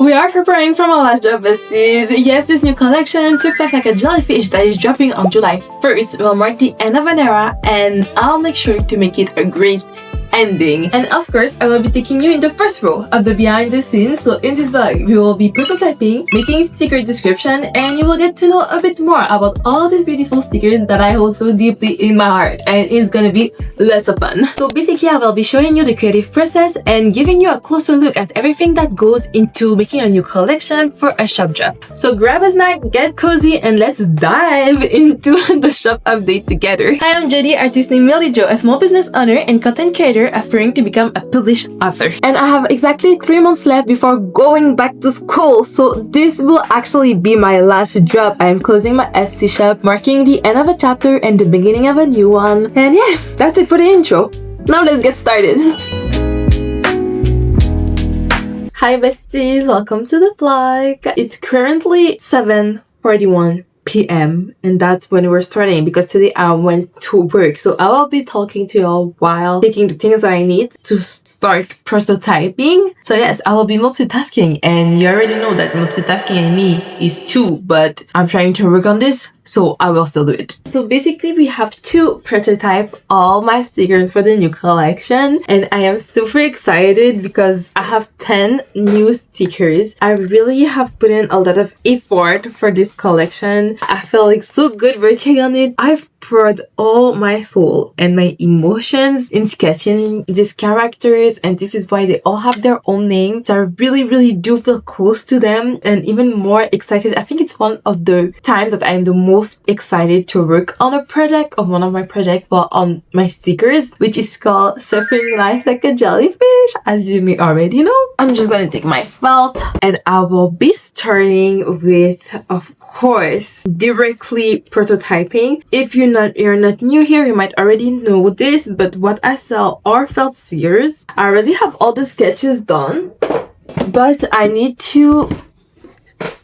We are preparing for my last job, besties. Yes, this new collection, Success Like a Jellyfish, that is dropping on July 1st, will mark the end of an era, and I'll make sure to make it a great ending. And of course, I will be taking you in the first row of the behind the scenes. So in this vlog, we will be prototyping, making sticker description, and you will get to know a bit more about all these beautiful stickers that I hold so deeply in my heart, and it's gonna be lots of fun. So basically, I will be showing you the creative process and giving you a closer look at everything that goes into making a new collection for a shop drop. So grab a snack, get cozy, and let's dive into the shop update together. Hi, I'm Jodie, artist named MillieJo, a small business owner and content creator aspiring to become a published author. And I have exactly 3 months left before going back to school, so this will actually be my last drop. I am closing my Etsy shop, marking the end of a chapter and the beginning of a new one. And yeah, that's it for the intro. Now let's get started. Hi besties, welcome to the vlog. It's currently 7:41 p.m. and that's when we're starting, because today I went to work, so I will be talking to y'all while taking the things that I need to start prototyping. So yes, I will be multitasking, and you already know that multitasking in me is too, but I'm trying to work on this, so I will still do it. So basically, we have to prototype all my stickers for the new collection, and I am super excited because I have 10 new stickers. I really have put in a lot of effort for this collection. I feel like so good working on it. I've poured all my soul and my emotions in sketching these characters, and this is why they all have their own name. So I really do feel close to them and even more excited. I think it's one of the times that I'm the most excited to work on a project, of one of my projects, well, on my stickers, which is called Suffering Life Like a Jellyfish, as you may already know. I'm just gonna take my felt and I will be starting with, of course, directly prototyping. If you're not new here, you might already know this, but what I sell are felt sears. I already have all the sketches done, but I need to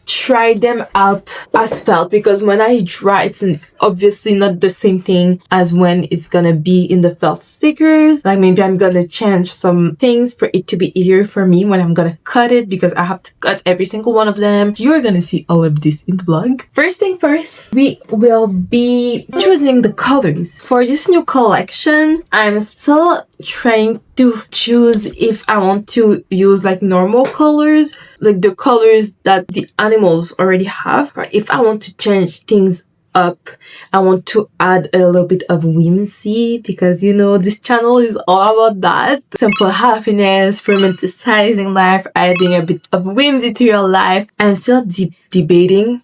try them out as felt, because when I draw, it's obviously not the same thing as when it's gonna be in the felt stickers. Like maybe I'm gonna change some things for it to be easier for me when I'm gonna cut it, because I have to cut every single one of them. You're gonna see all of this in the vlog. First thing first, we will be choosing the colors for this new collection. I'm still trying to choose if I want to use like normal colors, like the colors that the animals already have, or if I want to change things up. I want to add a little bit of whimsy, because you know this channel is all about that. Simple happiness, romanticizing life, adding a bit of whimsy to your life. I'm still debating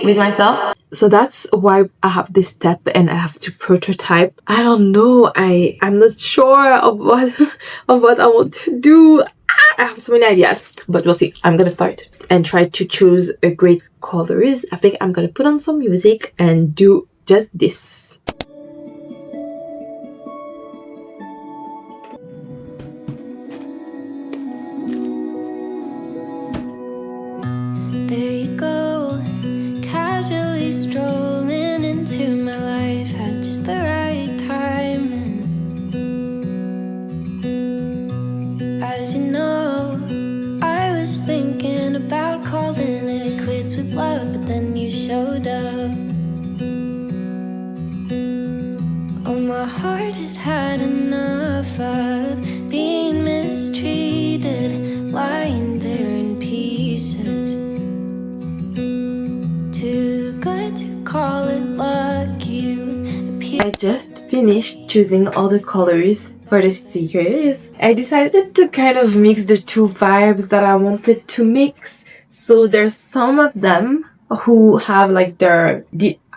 with myself. So that's why I have this step and I have to prototype. I don't know. I'm not sure of what I want to do. I have so many ideas, but we'll see. I'm gonna start and try to choose a great colors. I think I'm gonna put on some music and do just this. There you go, casually strolling into my life at just the right time. And as you know, I was thinking about calling it quits with love, but then you showed up. Oh, my heart had had enough of being mistreated, lying there in pieces. Too good to call it luck. You appear. I just finished choosing all the colors for the stickers. I decided to kind of mix the two vibes that I wanted to mix. So there's some of them who have like the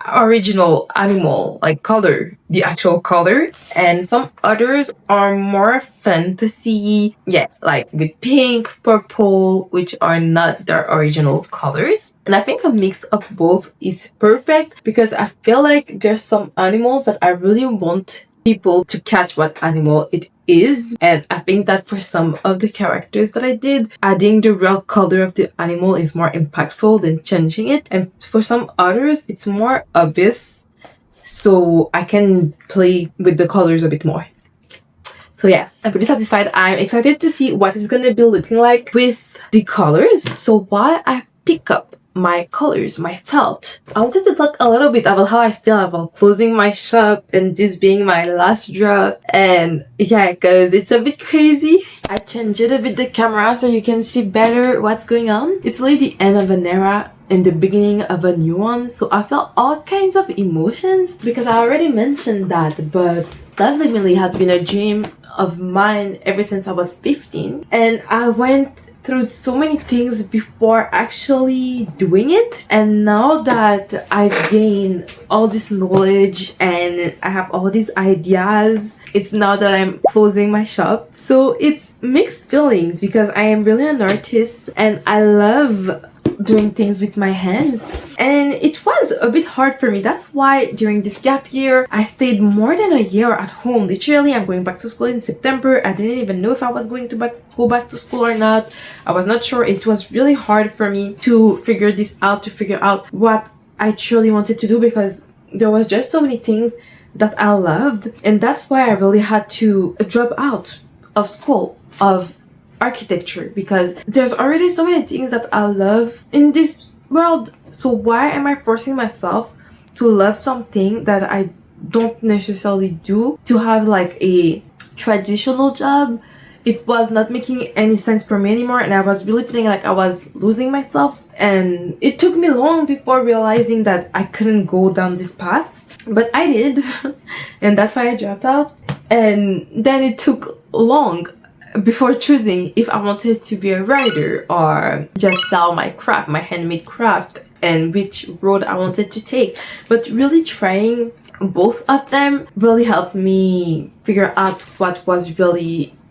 original animal like color, the actual color, and some others are more fantasy, like with pink, purple, which are not their original colors. And I think a mix of both is perfect, because I feel like there's some animals that I really want people to catch what animal it is, and I think that for some of the characters that I did, adding the real color of the animal is more impactful than changing it, and for some others it's more obvious, so I can play with the colors a bit more. So yeah, I'm pretty satisfied. I'm excited to see what it's gonna be looking like with the colors. So while I pick up my colors, my felt, I wanted to talk a little bit about how I feel about closing my shop and this being my last drop. And yeah, because it's a bit crazy. I changed it a bit the camera so you can see better what's going on. It's really the end of an era and the beginning of a new one, so I felt all kinds of emotions because I already mentioned that, but LovelyMillie has been a dream of mine ever since I was 15, and I went through so many things before actually doing it, and now that I've gained all this knowledge and I have all these ideas, it's now that I'm closing my shop. So it's mixed feelings because I am really an artist and I love doing things with my hands, and it was a bit hard for me. That's why during this gap year I stayed more than a year at home. Literally, I'm going back to school in September. I didn't even know if I was going to go back to school or not. I was not sure. It was really hard for me to figure this out, to figure out what I truly wanted to do, because there was just so many things that I loved, and that's why I really had to drop out of school, of architecture, because there's already so many things that I love in this world. So why am I forcing myself to love something that I don't necessarily do, to have like a traditional job? It was not making any sense for me anymore, and I was really feeling like I was losing myself, and it took me long before realizing that I couldn't go down this path, but I did. And that's why I dropped out. And then it took long before choosing if I wanted to be a writer or just sell my craft, my handmade craft, and which road I wanted to take. But really trying both of them really helped me figure out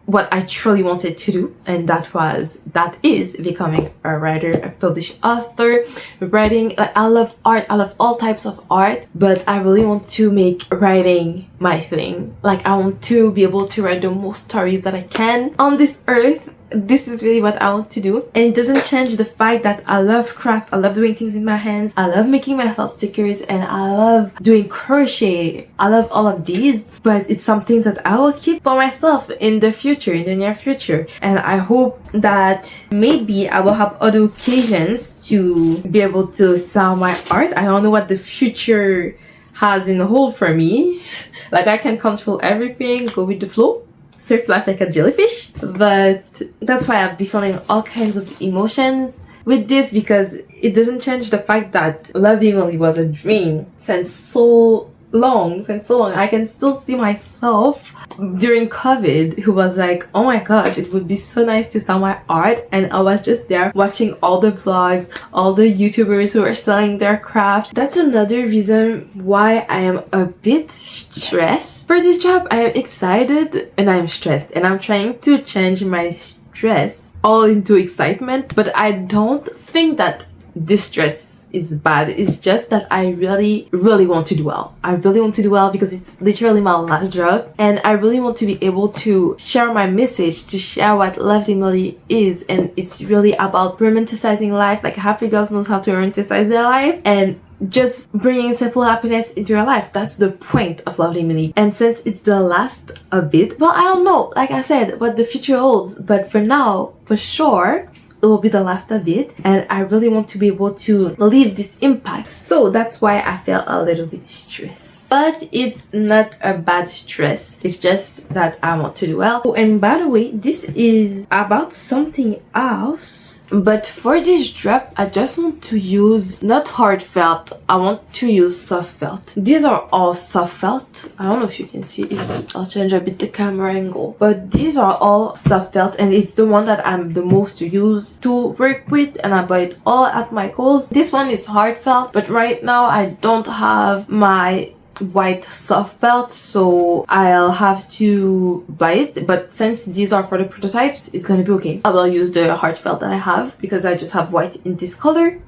what I truly wanted to do, and that is becoming a writer, a published author. Writing, like, I love art, I love all types of art, but I really want to make writing my thing. Like, I want to be able to write the most stories that I can on this earth. This is really what I want to do, and it doesn't change the fact that I love craft, I love doing things in my hands, I love making my felt stickers, and I love doing crochet. I love all of these, but it's something that I will keep for myself in the future, in the near future. And I hope that maybe I will have other occasions to be able to sell my art. I don't know what the future has in hold for me. Like, I can control everything, go with the flow, surf life like a jellyfish. But that's why I'll be feeling all kinds of emotions with this, because it doesn't change the fact that LovelyMillie was a dream since so long. I can still see myself during COVID, who was like, oh my gosh, it would be so nice to sell my art, and I was just there watching all the vlogs, all the YouTubers who are selling their craft. That's another reason why I am a bit stressed for this job. I am excited and I'm stressed, and I'm trying to change my stress all into excitement, but I don't think that this stress is bad. It's just that I really want to do well. I really want to do well because it's literally my last job, and I really want to be able to share my message, to share what LovelyMillie is. And it's really about romanticizing life. Like, happy girls knows how to romanticize their life and just bringing simple happiness into your life. That's the point of LovelyMillie. And since it's the last a bit, well, I don't know, like I said, what the future holds, but for now, for sure, it will be the last a bit, and I really want to be able to leave this impact. So that's why I felt a little bit stressed. But it's not a bad stress, it's just that I want to do well. Oh, and by the way, this is about something else. But for this drop, I just want to use not hard felt, I want to use soft felt. These are all soft felt. I don't know if you can see it. I'll change a bit the camera angle. But these are all soft felt, and it's the one that I'm the most used to work with, and I buy it all at Michael's. This one is hard felt, but right now I don't have my white soft felt, so I'll have to buy it. But since these are for the prototypes, it's gonna be okay. I will use the hard felt that I have because I just have white in this color.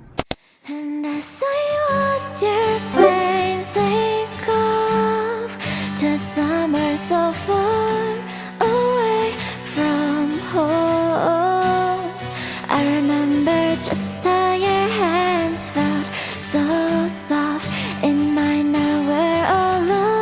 And I saw you watched your plane take off to somewhere so far away from home. I remember just how your hands felt so soft in mine. Now we're alone.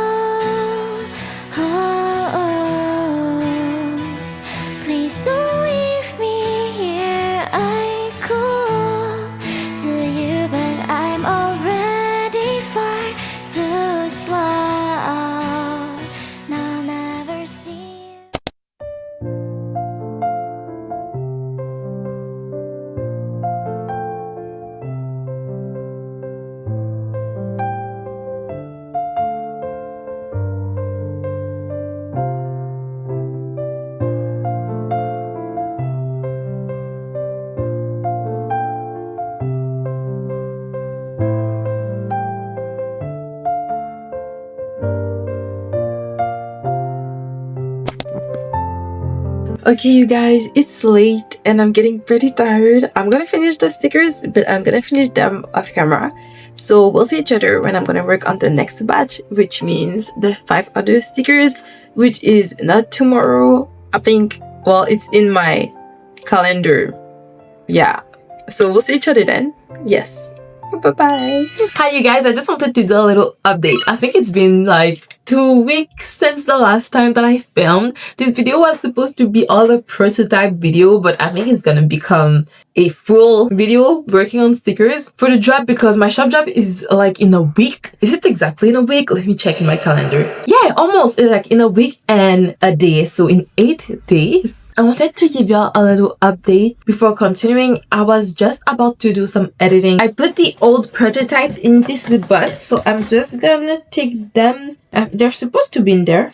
Okay, you guys, it's late and I'm getting pretty tired. I'm gonna finish the stickers, but I'm gonna finish them off camera. So we'll see each other when I'm gonna work on the next batch, which means the 5 other stickers, which is not tomorrow. I think, well, it's in my calendar. Yeah. So we'll see each other then. Yes. Bye-bye. Hi, you guys. I just wanted to do a little update. I think it's been like 2 weeks since the last time that I filmed. This video was supposed to be all a prototype video, but I think it's gonna become a full video working on stickers for the drop because my shop drop is like in a week. Is it exactly in a week? Let me check in my calendar. Yeah, almost. It's like in a week and a day. So in 8 days. I wanted to give y'all a little update before continuing. I was just about to do some editing. I put the old prototypes in this box, so I'm just gonna take them. They're supposed to be in there.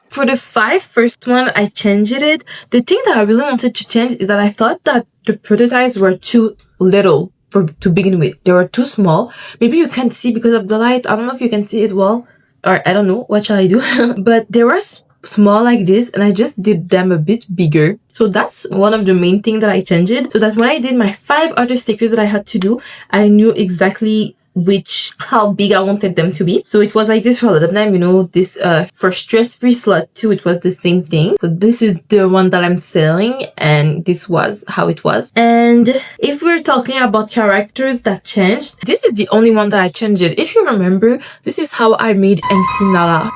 For the 5 first one, I changed it. The thing that I really wanted to change is that I thought that the prototypes were too little to begin with. They were too small. Maybe you can't see because of the light. I don't know if you can see it well, or I don't know. What shall I do? But they were small like this, and I just did them a bit bigger. So that's one of the main things that I changed, so that when I did my 5 other stickers that I had to do, I knew exactly how big I wanted them to be. So it was like this for a lot of them, you know, this for stress-free slot 2, it was the same thing. So this is the one that I'm selling, and this was how it was. And if we're talking about characters that changed, this is the only one that I changed. If you remember, this is how I made Encinala.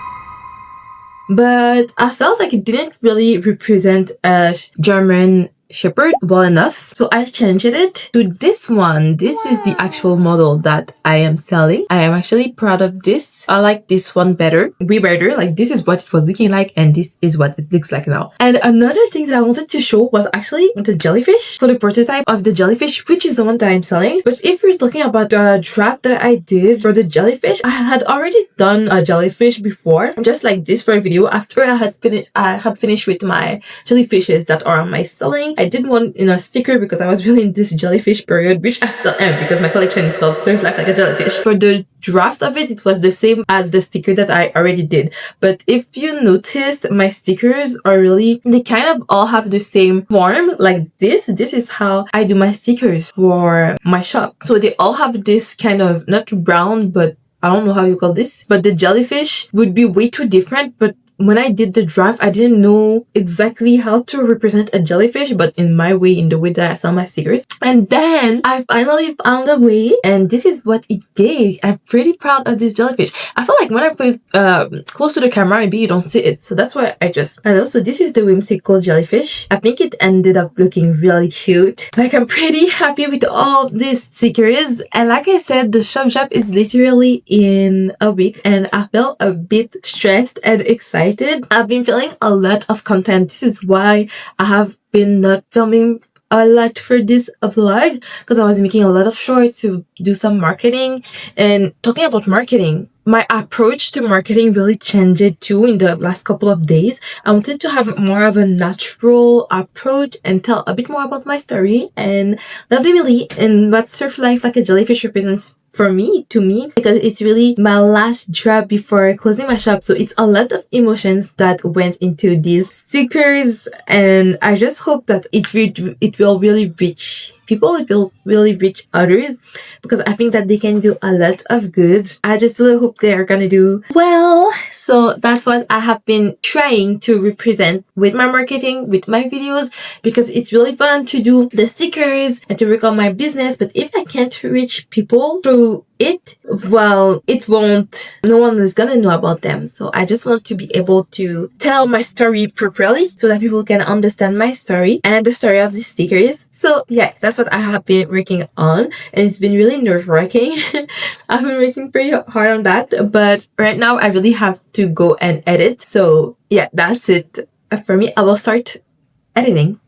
But I felt like it didn't really represent a German Shepherd well enough, so I changed it to this one. This is the actual model that I am selling. I am actually proud of this. I like this one better, way better. Like, this is what it was looking like, and this is what it looks like now. And another thing that I wanted to show was actually the jellyfish, for the prototype of the jellyfish, which is the one that I'm selling. But if we're talking about the draft that I did for the jellyfish, I had already done a jellyfish before, just like this for a video. After I had finished with my jellyfishes that are on my selling, I did one in a sticker because I was really in this jellyfish period, which I still am because my collection is called Surf Life Like a Jellyfish. For the draft of it, it was the same as the sticker that I already did. But if you noticed, my stickers are really, they kind of all have the same form like this. This is how I do my stickers for my shop. So they all have this kind of, not brown, but I don't know how you call this, but the jellyfish would be way too different. But when I did the draft, I didn't know exactly how to represent a jellyfish, but in my way, in the way that I sell my stickers. And then I finally found a way, and this is what it gave. I'm pretty proud of this jellyfish. I feel like when I put it close to the camera, maybe you don't see it. So that's why I know. So this is the whimsical jellyfish. I think it ended up looking really cute. Like, I'm pretty happy with all these stickers. And like I said, the shop is literally in a week, and I felt a bit stressed and excited. I've been filming a lot of content. This is why I have been not filming a lot for this vlog, because I was making a lot of shorts to do some marketing. And talking about marketing, my approach to marketing really changed too in the last couple of days. I wanted to have more of a natural approach and tell a bit more about my story and LovelyMillie and what Surf Life Like a Jellyfish represents to me, because it's really my last drop before closing my shop. So it's a lot of emotions that went into these stickers, and I just hope that it will really reach people, it will really reach others, because I think that they can do a lot of good. I just really hope they are gonna do well. So that's what I have been trying to represent with my marketing, with my videos, because it's really fun to do the stickers and to work on my business. But if I can't reach people through it, well, no one is gonna know about them. So I just want to be able to tell my story properly so that people can understand my story and the story of the stickers. So yeah, that's what I have been working on, and it's been really nerve-wracking. I've been working pretty hard on that, but right now I really have to go and edit. So yeah, that's it for me. I will start editing.